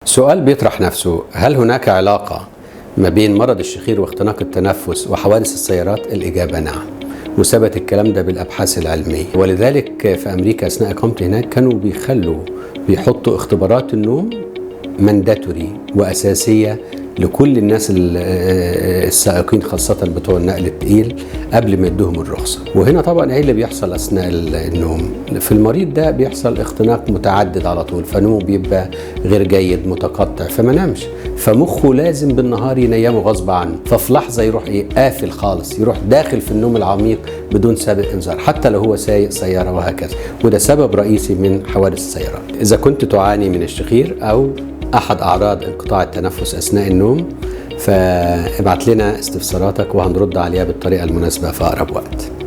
سؤال بيطرح نفسه: هل هناك علاقة ما بين مرض الشخير واختناق التنفس وحوادث السيارات؟ الإجابة نعم، وثبت الكلام ده بالأبحاث العلمية. ولذلك في أمريكا أثناء إقامتي هناك كانوا بيحطوا اختبارات النوم مانداتوري وأساسية لكل الناس السائقين، خاصة بتوع النقل الثقيل، قبل ما يدوهم الرخصة. وهنا طبعا ايه اللي بيحصل أثناء النوم؟ في المريض ده بيحصل اختناق متعدد على طول، فنومه بيبقى غير جيد متقطع، فما نامش، فمخه لازم بالنهار ينيمه غصب عنه، ففي لحظة يروح قافل خالص، يروح داخل في النوم العميق بدون سابق انذار، حتى لو هو سايق سيارة وهكذا. وده سبب رئيسي من حوادث السيارات. إذا كنت تعاني من الشخير أو أحد أعراض انقطاع التنفس أثناء النوم، فابعت لنا استفساراتك وهنرد عليها بالطريقة المناسبة في أقرب وقت.